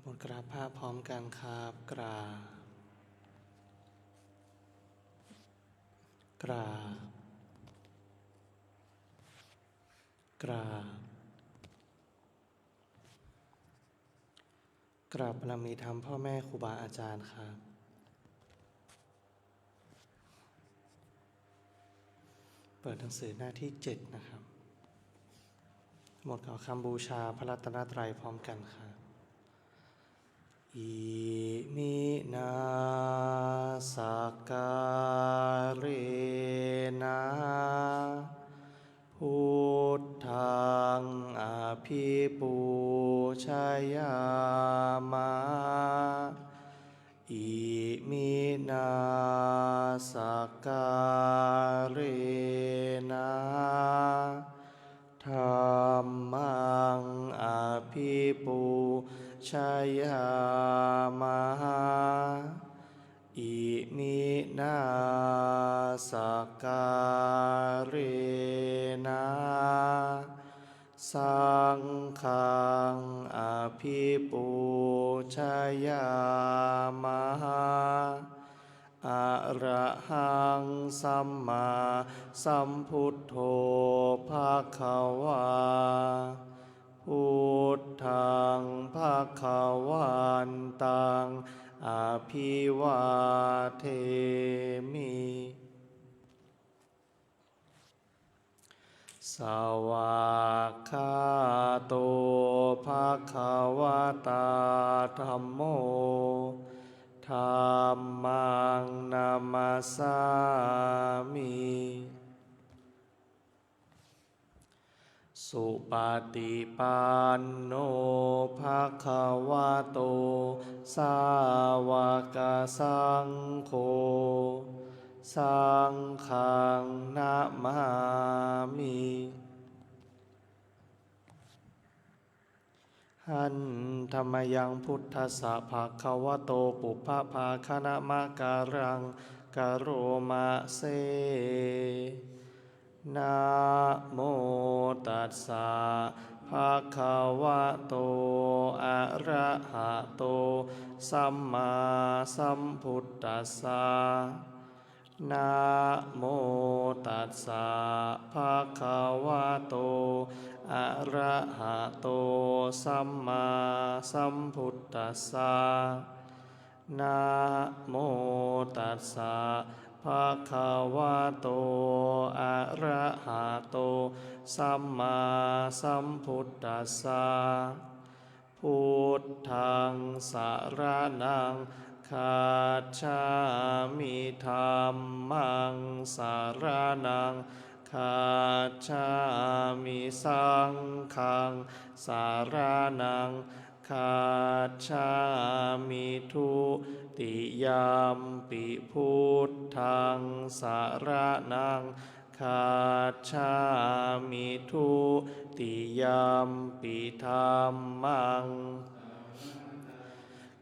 บทกราบพระพร้อมกันครับกราบบารมีธรรมพ่อแม่ครูบาอาจารย์ครับเปิดหนังสือหน้าที่7นะครับหมวดกล่าวคำบูชาพระรัตนตรัยพร้อมกันครับอิมินาสการเรนะพุทธังอภิปูชยามะอิมินาสการเรนะธัมมังอภิปูชยามะอิมินาสการเรนะสังฆังอภิปูชยามะอะระหังสัมมาสัมพุทโธภคะวาพุทธังภคะวันตังอภิวาเทมิสวากขาโตภคะวตาธัมโมธัมมังนามัสสามิสุปฏิปันโนภคะวะโตสาวกสังโฆสังฆังนะมามิหันธรรมยังพุทธัสสะภะคะวะโตปุพพภาคณมะการังกโรมะเสนะโมตัสสะภะคะวะโตอะระหะโตสัมมาสัมพุทธัสสะนะโมตัสสะภะคะวะโตอะระหะโตสัมมาสัมพุทธัสสะนะโมตัสสะภะคะวะโตอะระหะโตสัมมาสัมพุทธัสสะพุทธังสรณังคัจฉามิธัมมังสรณังคัจฉามิสังฆังสรณังคัจฉามิทุติยมปิพุทธังสรณังคัจฉามิทุติยมปิธัมมัง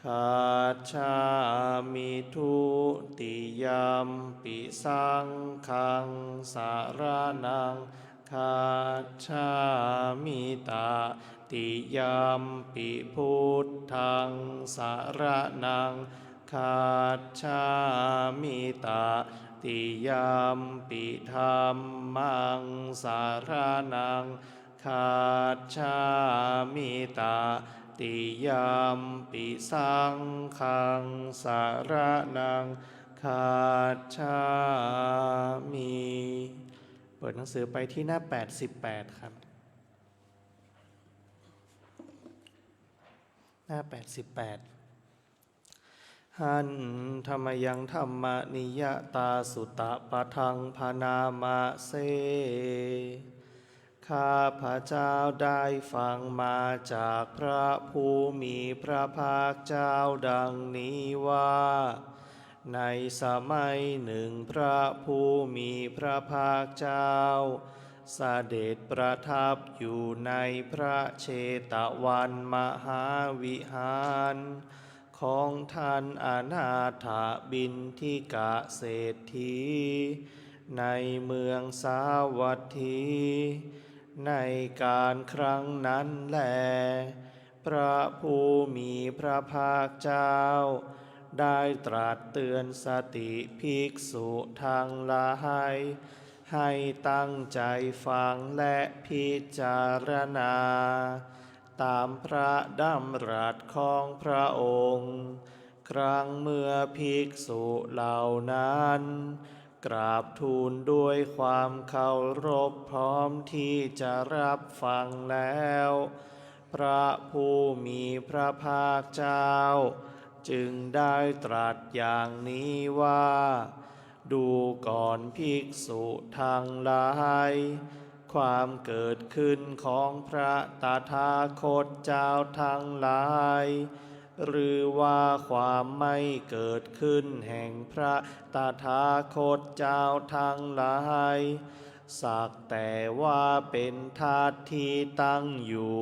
คัจฉามิทุติยมปิสังฆังสรณังคัจฉามิตติยมปิพุทธังสรณังคัจฉามิตติยมปิธัมมังสรณังคัจฉามิตติยมปิสังฆังสรณังคัจฉามิเปิดหนังสือไปที่หน้า88ครับหน้า88หันธรรมยังธรรมนิยตาสุตปะทังพนามะเสข้าพระเจ้าได้ฟังมาจากพระผู้มีพระภาคเจ้าดังนี้ว่าในสมัยหนึ่งพระผู้มีพระภาคเจ้าเสด็จประทับอยู่ในพระเชตวันมหาวิหารของท่านอนาถบิณฑิกเศรษฐีในเมืองสาวัตถีในการครั้งนั้นแล พระผู้มีพระภาคเจ้าได้ตรัสเตือนสติภิกษุทั้งหลายให้ตั้งใจฟังและพิจารณาตามพระดำรัสของพระองค์ครั้งเมื่อภิกษุเหล่านั้นกราบทูลด้วยความเคารพพร้อมที่จะรับฟังแล้วพระผู้มีพระภาคเจ้าจึงได้ตรัสอย่างนี้ว่าดูก่อนภิกษุทั้งหลายความเกิดขึ้นของพระตถาคตเจ้าทั้งหลายหรือว่าความไม่เกิดขึ้นแห่งพระตถาคตเจ้าทั้งหลายสักแต่ว่าเป็นธาตุที่ตั้งอยู่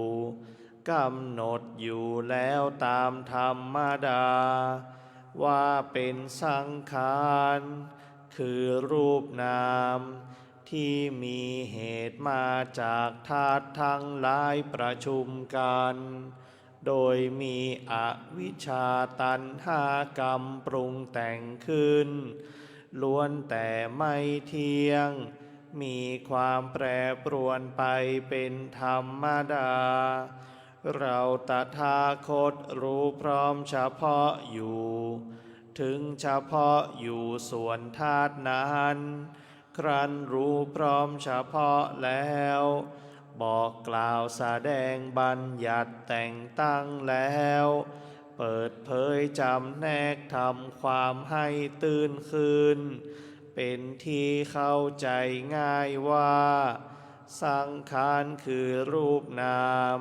กำหนดอยู่แล้วตามธรรมดาว่าเป็นสังขารคือรูปนามที่มีเหตุมาจากธาตุทั้งหลายประชุมกันโดยมีอวิชชาตัณหากรรมปรุงแต่งขึ้นล้วนแต่ไม่เที่ยงมีความแปรปรวนไปเป็นธรรมดาเราตถาคตรู้พร้อมเฉพาะอยู่ถึงเฉพาะอยู่ส่วนธาตุนั้นครั้นรู้พร้อมเฉพาะแล้วบอกกล่าวแสดงบัญญัติแต่งตั้งแล้วเปิดเผยจำแนกทำความให้ตื่นขึ้นเป็นที่เข้าใจง่ายว่าสังขารคือรูปนาม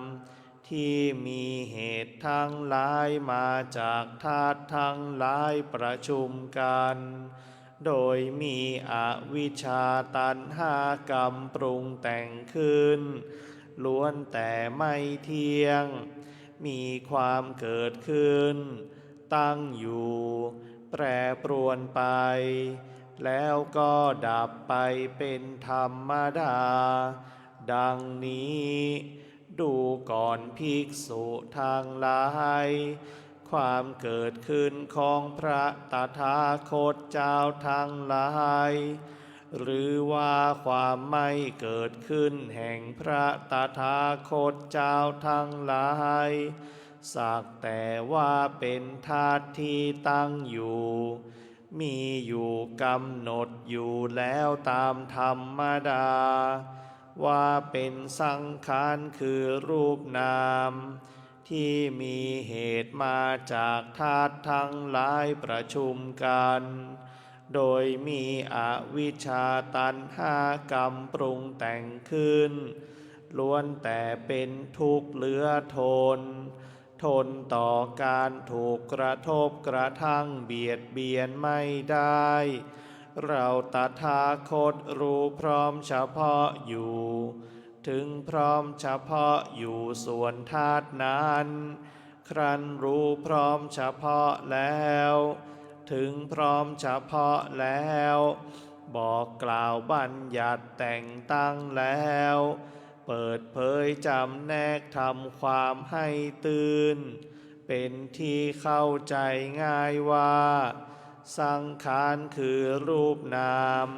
ที่มีเหตุทั้งหลายมาจากธาตุทั้งหลายประชุมกันโดยมีอวิชชาตัณหากรรมปรุงแต่งขึ้นล้วนแต่ไม่เที่ยงมีความเกิดขึ้นตั้งอยู่แปรปรวนไปแล้วก็ดับไปเป็นธรรมดาดังนี้ดูก่อนภิกษุทั้งหลายความเกิดขึ้นของพระตถาคตเจ้าทั้งหลายหรือว่าความไม่เกิดขึ้นแห่งพระตถาคตเจ้าทั้งหลายสักแต่ว่าเป็นธาตุที่ตั้งอยู่มีอยู่กำหนดอยู่แล้วตามธรรมดาว่าเป็นสังขารคือรูปนามที่มีเหตุมาจากธาตุทั้งหลายประชุมกันโดยมีอวิชชาตัณหากรรมปรุงแต่งขึ้นล้วนแต่เป็นทุกข์เหลือทนต่อการถูกกระทบกระทั่งเบียดเบียนไม่ได้เราตถาคตรู้พร้อมเฉพาะอยู่ถึงพร้อมเฉพาะอยู่ส่วนธาตุนั้นครั้นรู้พร้อมเฉพาะแล้วถึงพร้อมเฉพาะแล้วบอกกล่าวบัญญัติแต่งตั้งแล้วเปิดเผยจำแนกทำความให้ตื่นเป็นที่เข้าใจง่ายว่าสังขารคือรูปนาม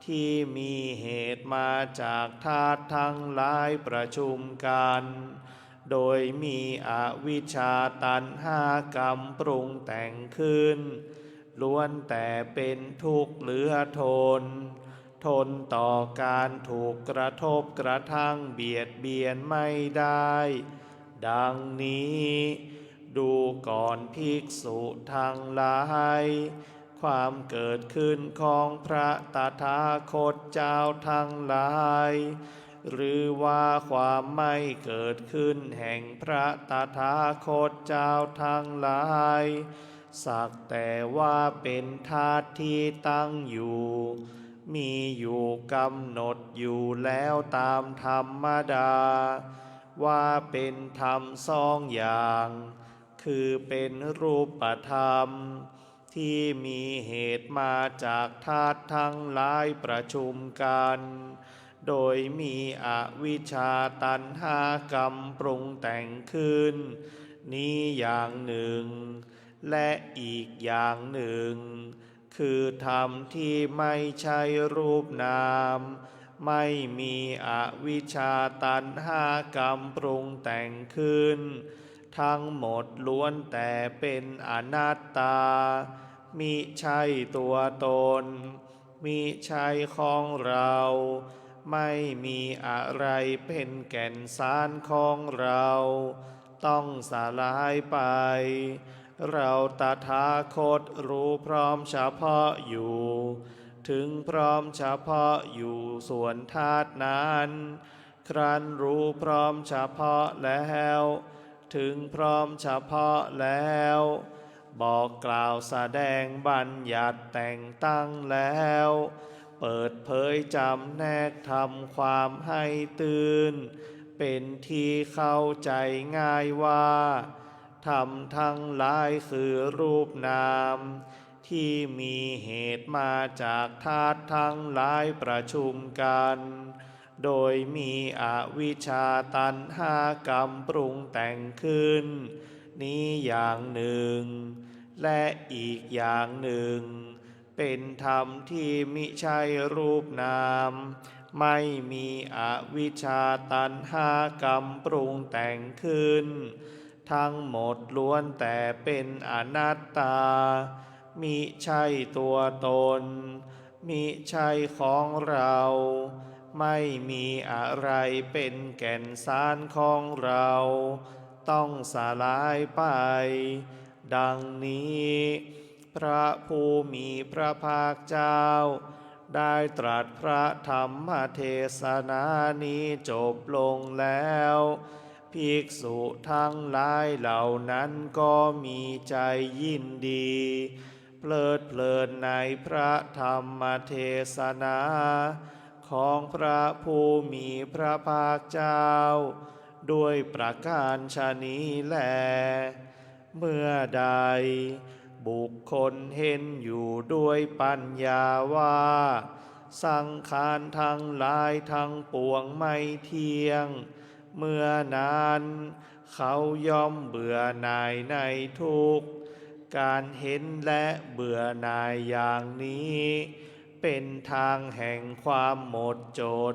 ที่มีเหตุมาจากธาตุทั้งหลายประชุมกันโดยมีอวิชชาตัณหากรรมปรุงแต่งขึ้นล้วนแต่เป็นทุกข์เหลือทนต่อการถูกกระทบกระทั่งเบียดเบียนไม่ได้ดังนี้ดูก่อนภิกษุทั้งหลายความเกิดขึ้นของพระตถาคตเจ้าทั้งหลายหรือว่าความไม่เกิดขึ้นแห่งพระตถาคตเจ้าทั้งหลายสักแต่ว่าเป็นธาตุที่ตั้งอยู่มีอยู่กำหนดอยู่แล้วตามธรรมดาว่าเป็นธรรมสองอย่างคือเป็นรูปธรรมที่มีเหตุมาจากธาตุทั้งหลายประชุมกัน โดยมีอวิชชาตัณหากรรมปรุงแต่งขึ้นนี้อย่างหนึ่งและอีกอย่างหนึ่งคือธรรมที่ไม่ใช่รูปนามไม่มีอวิชชาตัณหากรรมปรุงแต่งขึ้นทั้งหมดล้วนแต่เป็นอนัตตามิใช่ตัวตนมิใช่ของเราไม่มีอะไรเป็นแก่นสารของเราต้องสลายไปเราตถาคตรู้พร้อมเฉพาะอยู่ถึงพร้อมเฉพาะอยู่ส่วนธาตุนั้นครั้นรู้พร้อมเฉพาะแล้วถึงพร้อมเฉพาะแล้วบอกกล่าวแสดงบัญญัติแต่งตั้งแล้วเปิดเผยจำแนกทำความให้ตื่นเป็นที่เข้าใจง่ายว่าธรรมทั้งหลายคือรูปนามที่มีเหตุมาจากธาตุทั้งหลายประชุมกันโดยมีอวิชชาตัณหากรรมปรุงแต่งขึ้นนี้อย่างหนึ่งและอีกอย่างหนึ่งเป็นธรรมที่มิใช่รูปนามไม่มีอวิชชาตัณหากรรมปรุงแต่งขึ้นทั้งหมดล้วนแต่เป็นอนัตตามิใช่ตัวตนมิใช่ของเราไม่มีอะไรเป็นแก่นสารของเราต้องสลายไปดังนี้พระผู้มีพระภาคเจ้าได้ตรัสพระธรรมเทศนานี้จบลงแล้วภิกษุทั้งหลายเหล่านั้นก็มีใจยินดีเพลิดเพลินในพระธรรมเทศนาของพระผู้มีพระภาคเจ้าด้วยประการฉะนี้แลเมื่อใดบุคคลเห็นอยู่ด้วยปัญญาว่าสังขารทั้งหลายทั้งปวงไม่เที่ยงเมื่อนั้นเขาย่อมเบื่อหน่ายในทุกข์การเห็นและเบื่อหน่ายอย่างนี้เป็นทางแห่งความหมดจด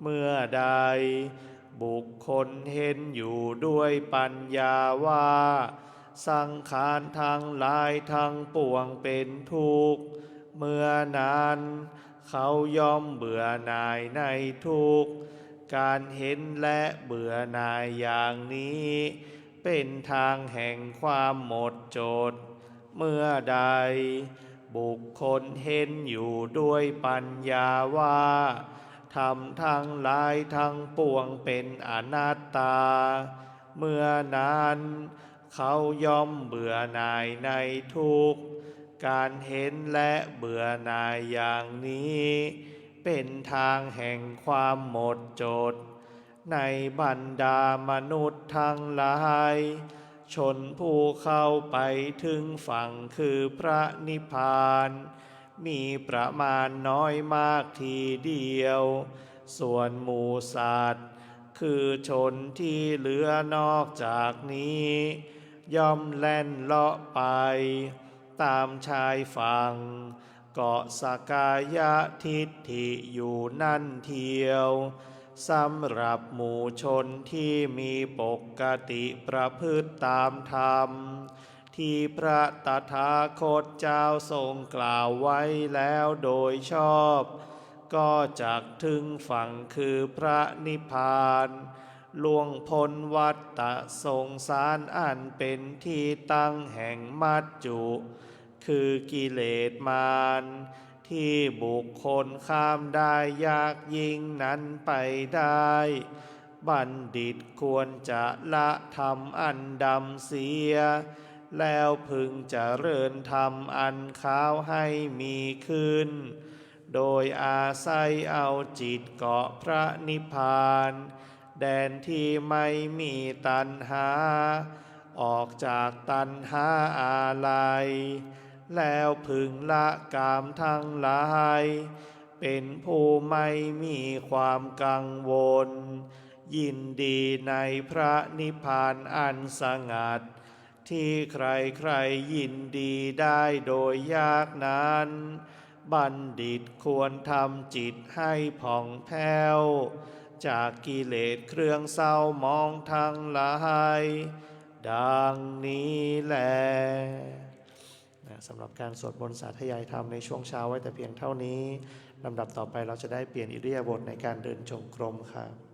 เมื่อใดบุคคลเห็นอยู่ด้วยปัญญาว่าสังขารทั้งหลายทั้งปวงเป็นทุกข์เมื่อนั้นเขาย่อมเบื่อหน่ายในทุกข์การเห็นและเบื่อหน่ายอย่างนี้เป็นทางแห่งความหมดจดเมื่อใดบุคคลเห็นอยู่ด้วยปัญญาว่าธรรมทั้งหลายทั้งปวงเป็นอนัตตาเมื่อนั้นเขาย่อมเบื่อหน่ายในทุกข์การเห็นและเบื่อหน่ายอย่างนี้เป็นทางแห่งความหมดจดในบรรดามนุษย์ทั้งหลายชนผู้เข้าไปถึงฝั่งคือพระนิพพานมีประมาณน้อยมากทีเดียวส่วนหมู่สัตว์คือชนที่เหลือนอกจากนี้ย่อมแล่นเลาะไปตามชายฝั่งเกาะสกายทิฏฐิอยู่นั่นเทียวสำหรับหมู่ชนที่มีปกติประพฤติตามธรรมที่พระตถาคตเจ้าทรงกล่าวไว้แล้วโดยชอบก็จักถึงฝั่งคือพระนิพพานล่วงพ้นวัฏฏะสงสารอันเป็นที่ตั้งแห่งมัจจุคือกิเลสมารที่บุคคลข้ามได้ยากยิ่งนั้นไปได้บัณฑิตควรจะละธรรมอันดำเสียแล้วพึงเจริญธรรมอันขาวให้มีขึ้นโดยอาศัยเอาจิตเกาะพระนิพพานแดนที่ไม่มีตัณหาออกจากตัณหาอะไรแล้วพึงละกามทั้งหลาย เป็นผู้ไม่มีความกังวลยินดีในพระนิพพานอันสงัดที่ใครๆยินดีได้โดยยากนั้นบัณฑิตควรทำจิตให้ผ่องแผ้วจากกิเลสเครื่องเศร้ามองทั้งหลายดังนี้แลสำหรับการสวดมนต์สาธยายธรรมในช่วงเช้าไว้แต่เพียงเท่านี้ลำดับต่อไปเราจะได้เปลี่ยนอิริยาบถในการเดินจงกรมครับ